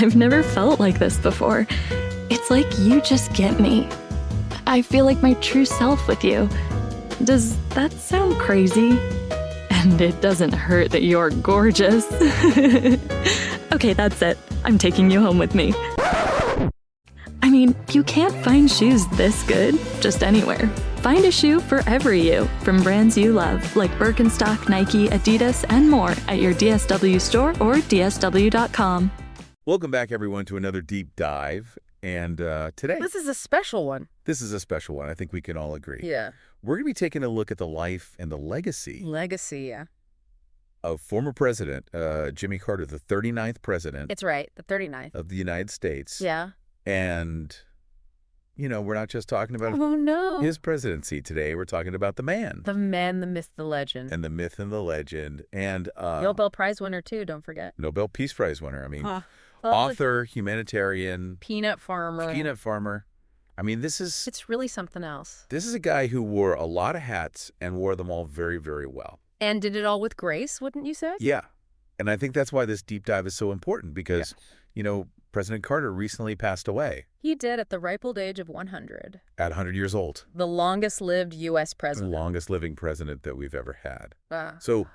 I've never felt like this before. It's like you just get me. I feel like my true self with you. Does that sound crazy? And it doesn't hurt that you're gorgeous. Okay, that's it. I'm taking you home with me. I mean, you can't find shoes this good just anywhere. Find a shoe for every you from brands you love, like Birkenstock, Nike, Adidas, and more at your DSW store or dsw.com. Welcome back, everyone, to another deep dive. And today... This is a special one. This is a special one. I think we can all agree. Yeah. We're going to be taking a look at the life and the legacy... Yeah. ...of former President Jimmy Carter, the 39th president... It's right, the 39th. ...of the United States. Yeah. And, you know, we're not just talking about his presidency today. We're talking about the man. The man, the myth, the legend. And the myth and the legend. And Nobel Prize winner, too, don't forget. Nobel Peace Prize winner. I mean, author, humanitarian. Peanut farmer. I mean, this is... It's really something else. This is a guy who wore a lot of hats and wore them all very, very well. And did it all with grace, wouldn't you say? Yeah. And I think that's why this deep dive is so important because, you know, President Carter recently passed away. He did at the ripe old age of 100. At 100 years old. The longest-lived U.S. president. The longest-living president that we've ever had. So,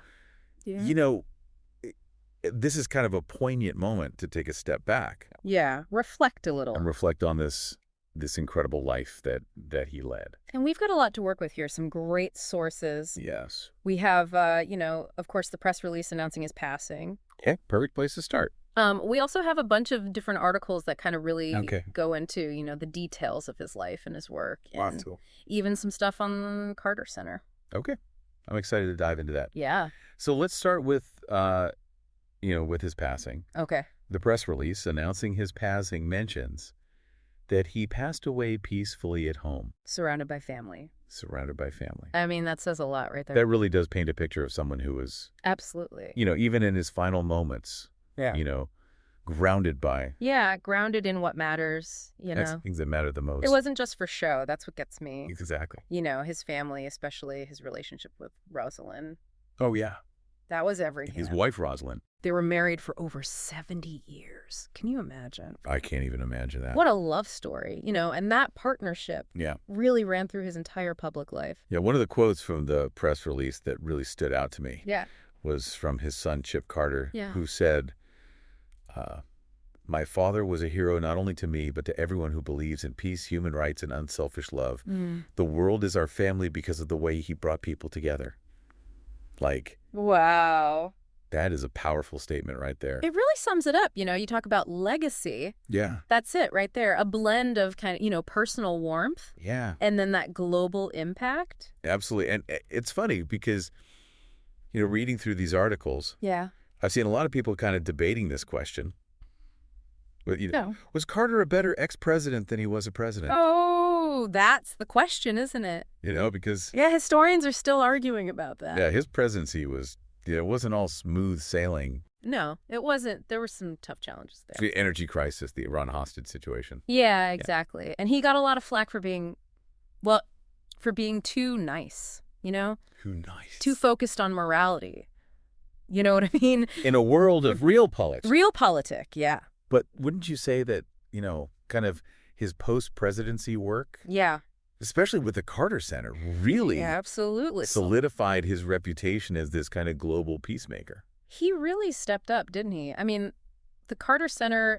you know, this is kind of a poignant moment to take a step back. Yeah, reflect a little. And reflect on this incredible life that he led. And we've got a lot to work with here, some great sources. Yes. We have, you know, of course, the press release announcing his passing. Okay, perfect place to start. We also have a bunch of different articles that kind of really go into, you know, the details of his life and his work. And even some stuff on the Carter Center. Okay. I'm excited to dive into that. Yeah. So let's start with, you know, with his passing. Okay. The press release announcing his passing mentions that he passed away peacefully at home. Surrounded by family. Surrounded by family. I mean, that says a lot right there. That really does paint a picture of someone who was... Absolutely. You know, even in his final moments... Yeah. You know, grounded by... Yeah, grounded in what matters, you know. Things that matter the most. It wasn't just for show. That's what gets me. Exactly. You know, his family, especially his relationship with Rosalind. Oh, yeah. That was everything. His wife, Rosalind. They were married for over 70 years. Can you imagine? I can't even imagine that. What a love story, you know, and that partnership really ran through his entire public life. Yeah, one of the quotes from the press release that really stood out to me was from his son, Chip Carter, who said... my father was a hero not only to me, but to everyone who believes in peace, human rights, and unselfish love. The world is our family because of the way he brought people together. Like, wow. That is a powerful statement right there. It really sums it up. You know, you talk about legacy. Yeah. That's it right there. A blend of kind of, you know, personal warmth. Yeah. And then that global impact. Absolutely. And it's funny because, you know, reading through these articles. Yeah. I've seen a lot of people kind of debating this question. But, you know, was Carter a better ex-president than he was a president? Oh, that's the question, isn't it? You know, because... Yeah, historians are still arguing about that. Yeah, his presidency was, you know, it wasn't all smooth sailing. No, it wasn't. There were some tough challenges there. The energy crisis, the Iran hostage situation. Yeah, exactly. Yeah. And he got a lot of flack for being, well, for being too nice, you know? Too nice. Too focused on morality. You know what I mean? In a world of real politics. Real politic, yeah. But wouldn't you say that, you know, kind of his post-presidency work? Yeah. Especially with the Carter Center, really absolutely solidified his reputation as this kind of global peacemaker. He really stepped up, didn't he? I mean, the Carter Center,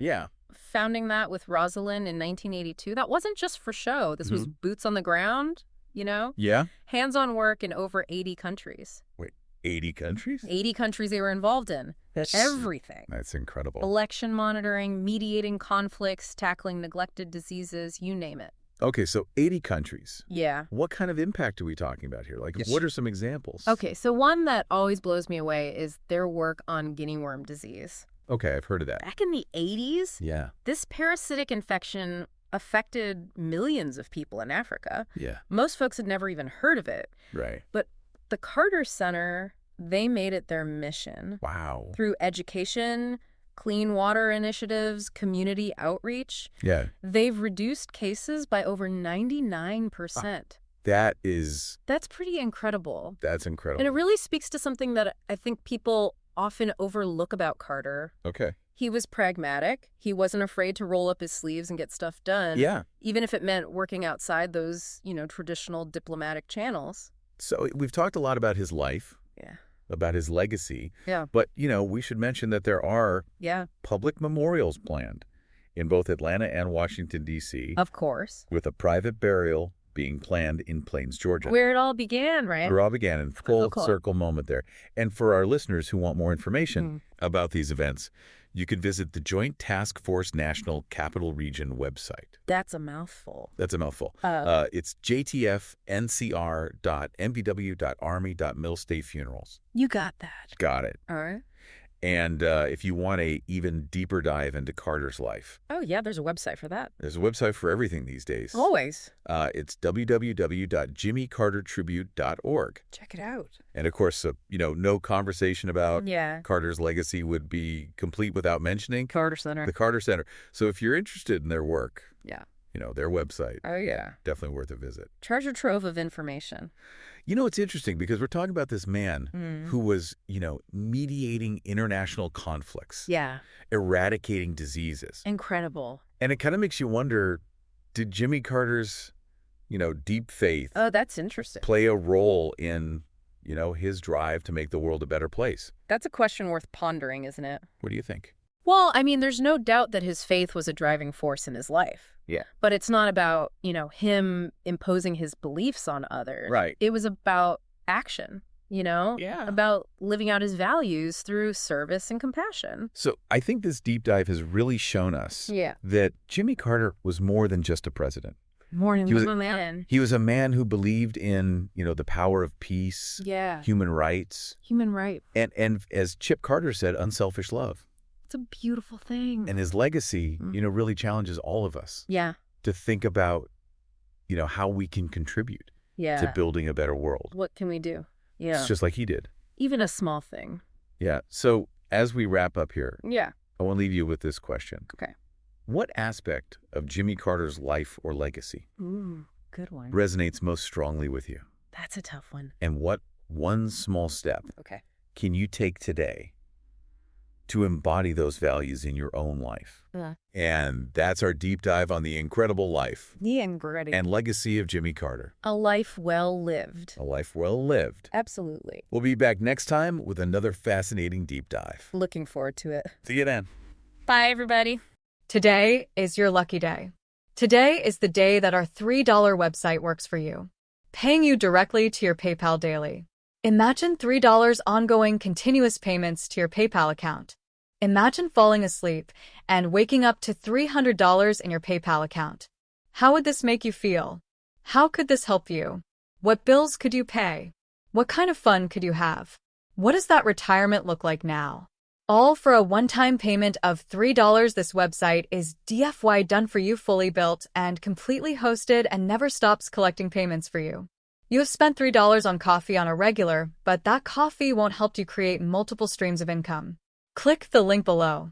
founding that with Rosalind in 1982, that wasn't just for show. This was boots on the ground, you know? Yeah. Hands-on work in over 80 countries. Wait. 80 countries? 80 countries they were involved in. Everything. That's incredible. Election monitoring, mediating conflicts, tackling neglected diseases, you name it. Okay, so 80 countries. Yeah. What kind of impact are we talking about here? Like, what are some examples? Okay, so one that always blows me away is their work on guinea worm disease. Okay, I've heard of that. Back in the 80s, this parasitic infection affected millions of people in Africa. Yeah. Most folks had never even heard of it. Right. But the Carter Center, they made it their mission. Wow. Through education, clean water initiatives, community outreach. Yeah. They've reduced cases by over 99%. That's pretty incredible. That's incredible. And it really speaks to something that I think people often overlook about Carter. Okay. He was pragmatic. He wasn't afraid to roll up his sleeves and get stuff done. Yeah. Even if it meant working outside those, traditional diplomatic channels. So we've talked a lot about his life. Yeah. About his legacy. Yeah. But, we should mention that there are public memorials planned in both Atlanta and Washington, D.C. Of course. With a private burial being planned in Plains, Georgia. Where it all began, right? Where it all began, in full circle moment there. And for our listeners who want more information about these events, you could visit the Joint Task Force National Capital Region website. That's a mouthful. It's jtf.ncr.mbw.army.mil-state-funerals. You got that. Got it. All right. And if you want a even deeper dive into Carter's life. Oh, yeah, there's a website for that. There's a website for everything these days. Always. It's www.jimmycartertribute.org. Check it out. And, of course, no conversation about Yeah. Carter's legacy would be complete without mentioning Carter Center. the Carter Center. So if you're interested in their work, Yeah. their website. Oh, yeah. Definitely worth a visit. Treasure trove of information. It's interesting because we're talking about this man who was, mediating international conflicts. Yeah. Eradicating diseases. Incredible. And it kind of makes you wonder, did Jimmy Carter's, deep faith Oh, that's interesting. play a role in, his drive to make the world a better place? That's a question worth pondering, isn't it? What do you think? Well, I mean, there's no doubt that his faith was a driving force in his life. Yeah. But it's not about, him imposing his beliefs on others. Right. It was about action, Yeah. about living out his values through service and compassion. So I think this deep dive has really shown us Yeah. that Jimmy Carter was more than just a president. More than He was a man. He was a man who believed in, the power of peace, Yeah. human rights, Human right. and as Chip Carter said, unselfish love. It's a beautiful thing. And his legacy, really challenges all of us Yeah. to think about, how we can contribute Yeah. to building a better world. What can we do? Yeah. It's just like he did. Even a small thing. Yeah. So as we wrap up here, Yeah. I want to leave you with this question. Okay. What aspect of Jimmy Carter's life or legacy Ooh, good one. resonates most strongly with you? That's a tough one. And what one small step Okay. can you take today to embody those values in your own life? Yeah. And that's our deep dive on the incredible life and legacy of Jimmy Carter. A life well lived. A life well lived. Absolutely. We'll be back next time with another fascinating deep dive. Looking forward to it. See you then. Bye, everybody. Today is your lucky day. Today is the day that our $3 website works for you, paying you directly to your PayPal daily. Imagine $3 ongoing continuous payments to your PayPal account. Imagine falling asleep and waking up to $300 in your PayPal account. How would this make you feel? How could this help you? What bills could you pay? What kind of fun could you have? What does that retirement look like now? All for a one-time payment of $3. This website is DFY done for you, fully built and completely hosted, and never stops collecting payments for you. You have spent $3 on coffee on a regular, but that coffee won't help you create multiple streams of income. Click the link below.